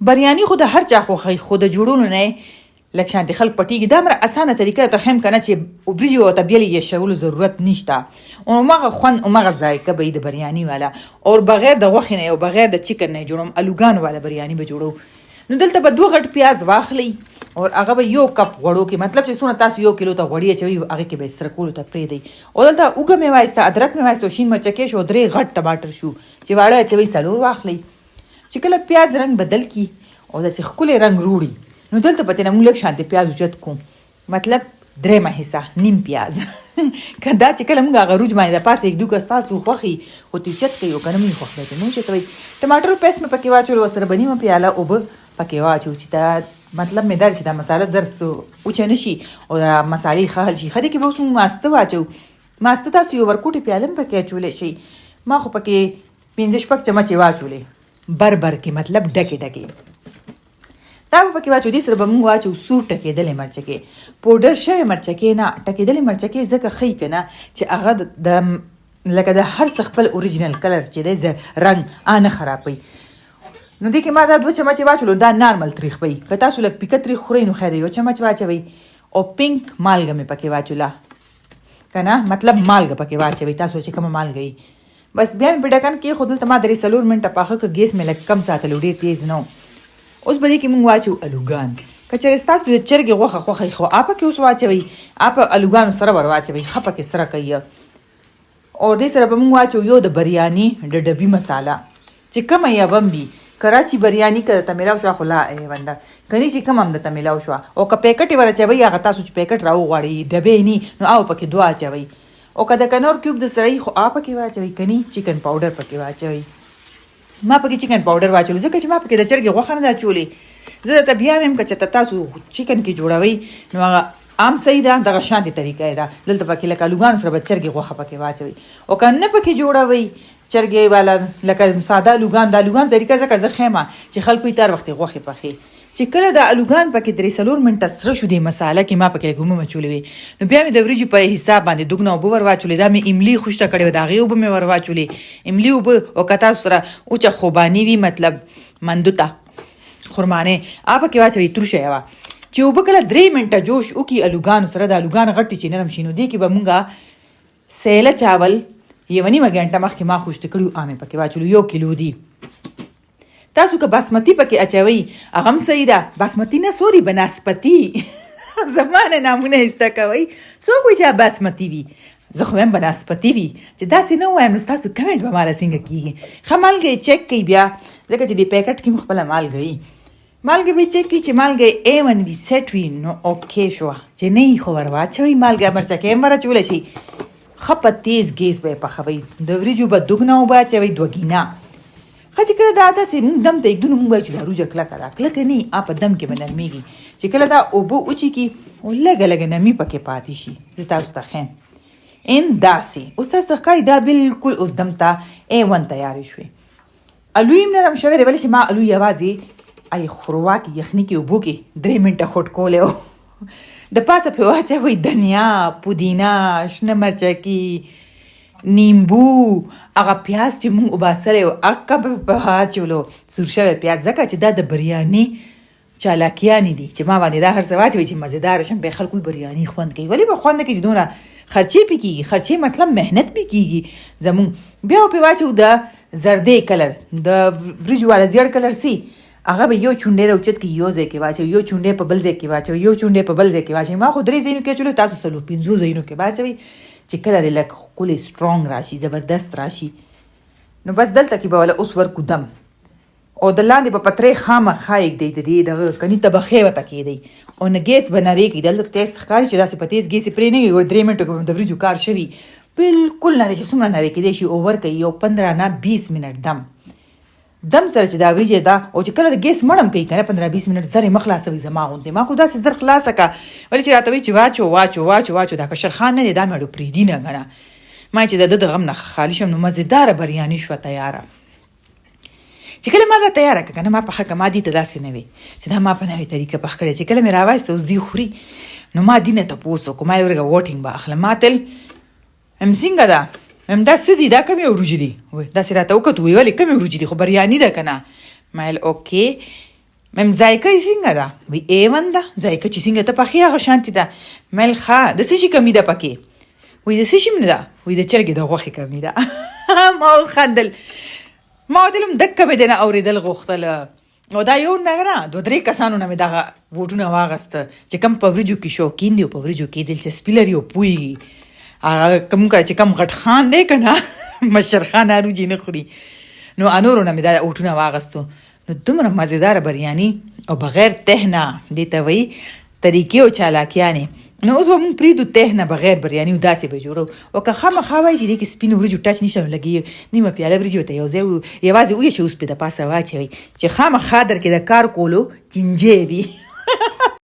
بریانی خو د هر چا خوښي، خو د جوړولو نه لږ شانتې خلک پټېږي. دا مره اسانه طریقه ته ښیم که نه چې وریجو ته بیا یې شولو ضرورت نشته. هماغه خوند هماغه ذایقه به وي د بریاني والا. او بغیر د غوښې نه او بغیر د چکن نه جوړوم، الوګانو والا بریاني به جوړو. نو دلته به 2 غټ پیاز واخلئ او هغه به 1 کپ غوړو کې، مطلب چې څونه تاسو 1 کیلو ته غوړي اچوئ هغې کې به یې سره کولو ته پرېږدئ. او دلته اوږه مې وایسته، ادرک مې وایسته، شین مرچکې شو، 3 غټ ټماټر شو چې واړه اچوئ 4 واخلئ. چې کله پیاز رنګ بدل کی او داسې ښکلی رنګ روړي نو دلته په تېنه موږ لږ شانتې پیاز اوچت کوو، مطلب 3 حصه نیم پیاز. که دا چې کله موږ هغه روج باندې د پاسه یک دوکه ستاسو خوښي خو ترې چت کوي او که نه مې خوښ دی نو چتوئ. ټماټر پیسټ مې پکې واچول، ورسره به نیمه پیاله اوبه پکې واچو چې دا مطلب مې دا چې دا مساله زر اوچه نه شي او دا مسالې ښه حل شي. ښه دی کې به اوس موږ ماسته واچو. ماسته تاسو یو ورکوټې پیاله هم پکې اچولی شئ. ما خو پکې 5-6 چمچې واچولې بر کې، مطلب ډکې ډکې. دا به پکې واچو. دې سره به موږ واچو سور ټکېدلې مرچکې، پوډر شوې مرچکې نه، ټکېدلې مرچکې ځکه ښیي که نه چې هغه د لکه د هر څه خپل اوریجنل کلر چې دی رنګ نه خرابوي. نو دې کې ما دا 2 چمچې واچولو. دا نارمل تریخ وي، که تاسو لږ پیکه تریخ خورئ نو خیر دی 1 چمچ واچوئ. او پینک مالګه مې پکې واچوله که نه، مطلب مالګه پکې واچوئ تاسو چې کومه مالګه وي. بس بیا مې په ډکن کې خو دلته ما 3-4 منټه پاخه که ګیس مې لږ کم ساتلو، ډېر تیز نه و. اوس به دې کې موږ واچو الوګان. که چېرې ستاسو د چرګې غوښه خوښوي خو پکې اوس واچوئ، په الوګانو سره ور واچوئ، ښه پکې سره کوئ. او دې سره به موږ واچو یو د بریاني د ډبي مساله چې کومه یې به هم وي. کراچي بریاني که درته میلاو شوه خو لا بنده، کنی چې کوم هم درته میلاو شوه. او که پیکټ یې ور اچوئ هغه تاسو چې پیکټ راوغواړئ ډبې نی نو پکې 2 اچوئ. او که د کنور کیوب د سره خو پکې واچوئ، کنی چکن پاوډر پکې واچوئ. ما پکې چکن پاوډر واچولو ځکه چې ما پکې د چرګې غوښه نه ده اچولې. زه درته بیا وایم که چېرته تاسو چکن کې جوړوئ نو هغه عام صحیح ده، دغه شانتې طریقه یې ده. دلته پکې لکه الوګانو سره به چرګې غوښه پکې واچوئ. او که نه پکې جوړوئ چرګې والا لکه ساده الوګان، د الوګانو طریقه ځکه زه ښیم چې خلکو یې تر وختې غوښې پخې. چې کله د الوګان پکې 3-4 منټه سره شو دې مساله کې ما پکې لږ اومه اچولې وې نو بیا مې د وریجو په حساب باندې دوګنه اوبه ور واچولې. دا مې املي خوشته کړې وې، د هغې اوبه مې ور واچولې، املي اوبه. او که تاسو سره اوچه خوباني وي مطلب مندوته خرمانې پکې واچوئ تروشه یوه. چې اوبه کله 3 منټه جوش وکړي الوګانو سره، د الوګان غټې چې نرم شي نو دې کې به مونږه سیله چاول 1 غنټه مخکې ما خوشته کړي مې پکې واچولو. 1 کیلو دي. تاسو که باسمتي پکې اچوئ هغه هم صحیح ده. باسمتي نه سوري بناسپتي زمانه نامونه ایسته کوئ. څوک وایي چې باسمتي وي، زه خو وایم بناسپتي وي. چې داسې نه ووایم نو ستاسو کمنټ به ماله څنګه کېږي. ښه مالګه یې چک کوئ بیا، ځکه چې د پیکټ کې خپله مالګه وي. مالګه به یې چک کړي چې مالګه یې A1 وي، سیټ وي نو اوکې شوه. چې نه یې خو ور واچوئ مالګه، مرچکې هم ور اچولی شي. ښه په تیز ګیس به یې پخوئ. د وریجو به دوګنه اوبه اچوئ، 2 ګینه. ښه چې کله دا داسې موږ دم ته ایږدو نو موږ وایو چې دا روجه کلکه ده. کلکه نه په دم کې به نرمېږي. چې کله دا اوبه وچېږي او لږه لږه نرمي پکې پاتې شي. زه تاسو ته ښیم داسې. اوس تاسو ته ښکاري دا بلکل اوس دم ته A1 تیارې شوې. الو یې نرم شوی دی، ولې چې ما الو یوازې خوراک یخني کې اوبو کې 3 منټه خوټ کولی و. د پاسه پرې واچوئ دنیا، پودینه، شنه مرچکي، نیمبو، هغه پیاز چې مونږ وباسلی و هغه په واچولو، سور شوی پیاز، ځکه چې دا د بریاني چالاکیانې دي چې ما باندې دا هر څه واچوي چې مزیدار شم. بیا خلکو بریاني خوند کوي. ولې به خوند نه کوي چې دونه خرچې پې کېږي؟ خرچې مطلب محنت پې کېږي زمونږ. بیا پې واچو د زردې کلر، د وریجو والا زیړ کلر سي، هغه به 1 چونډې راوچت کې یو ځای کې واچوي، 1 چونډې په بل ځای کې واچوي، 1 چونډې په بل ځای کې واچوي. ما خو 3 ځایونو کې اچولو، تاسو 4-5 ځایونو کې واچوئ چې کلر یې لږ ښکلی سټرانګ راشي، زبردست راشي. نو بس دلته کې به وله اوس ورکو دم. او د لاندې به پترې خامخا ایږدئ د دې دغه کني تبخې ورته کېدئ. او نه ګیس به نرۍ کړئ. دلته تیز ښکاري چې داسې په تیز ګیس یې پرې نه وي. 3 منټو کې به د وریجو کار شوي بلکل نرۍ چې څومره نرۍ کېدی شي. اوور کوئ یو 15 نه 20 منټ دم سره چې دا وریجې ده. او چې کله د ګیس مړم کوي که نه 15-20 منټ زر یې مه خلاصوئ زما غوندې. ما خو داسې زر خلاصه که ولې چې راته وایي چې واچو دا کشر خان نه دی، دا مې اډو پرېږدي نه ګنه. ما چې د ده د غم نه خالي شم نو مزیداره بریاني شوه تیاره. چې کله ما دا تیاره کړه که نه ما پخه که ما دې ته داسې نه وي چې دا ما په نوې طریقه پخ کړی. چې کله مې راوایسته اوس دی خوري نو ما دې نه تپوس وکړو. ما یې ورګه ووټینګ به اخلم. ما تل څنګه ده دا څه دي، دا کمې وریجې دي؟ داسې راته وکتو، ویې ولې کمې وریجې دي؟ خو بریاني ده که نه؟ ما ویل اوکې مم ذایقه یې څنګه ده؟ وی A1 ده. ذایقه چې څنګه ته پخې هغه شانتې ده. مل ښه د څه شي کمي ده پکې؟ وی د څه شي نه ده؟ وی د چرګې د غوښې کمي ده. ما وخندل. ما ورته ویل دقه مې دې نه اورېدل غوښتله. او دا یو نه 2-3 کسانو نه مې دغه ووټونه واغسته چې کم په وریجو کې شوقین دي او په وریجو کې دلچسپي لري او پوهېږي. هغه کوم کله چې کم غټ خان دی که نه مشر خان اروجي نه خوري. نو انورو نه مې دا ووټونه واغستو. نو دومره مزیدار بریانی او بغیر ته نه دې ته وایي طریقې او چالاکیانې. نو اوس به مونږ پرېږدو ته نه بغیر بریاني او داسې به جوړو. او که خامخا وایي چې دې کې سپینو وریجو ټچ نشته نو لږ نیمه پیاله وریجې ورته یو ځای یوازې ویښې اوس پرې د پاسه واچوئ چې خامخا در کې د کار کولو چینجې وي.